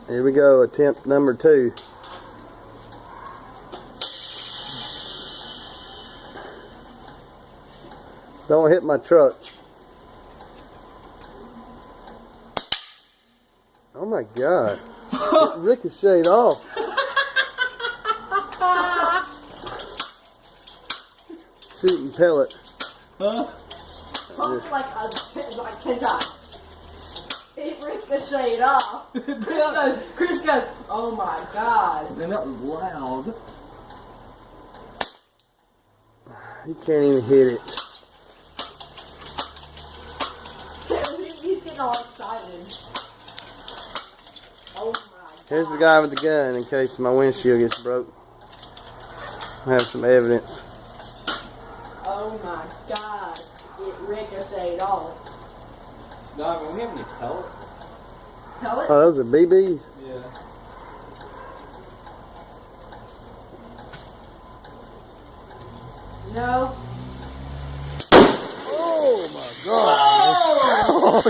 Here we go, attempt number 2. Don't hit my truck. Oh my God. It ricocheted off. Shooting pellet. Huh? Pumped like 10 times. It ricocheted off. Chris goes, oh my God. Man, that was loud. You can't even hit it. He's getting all excited. Oh my God. Here's the guy with the gun in case my windshield gets broke. I have some evidence. Oh my God. It ricocheted off. Dog, do we have any pellets? Pellet? Oh, those are BBs? Yeah. No. Oh my God. Oh!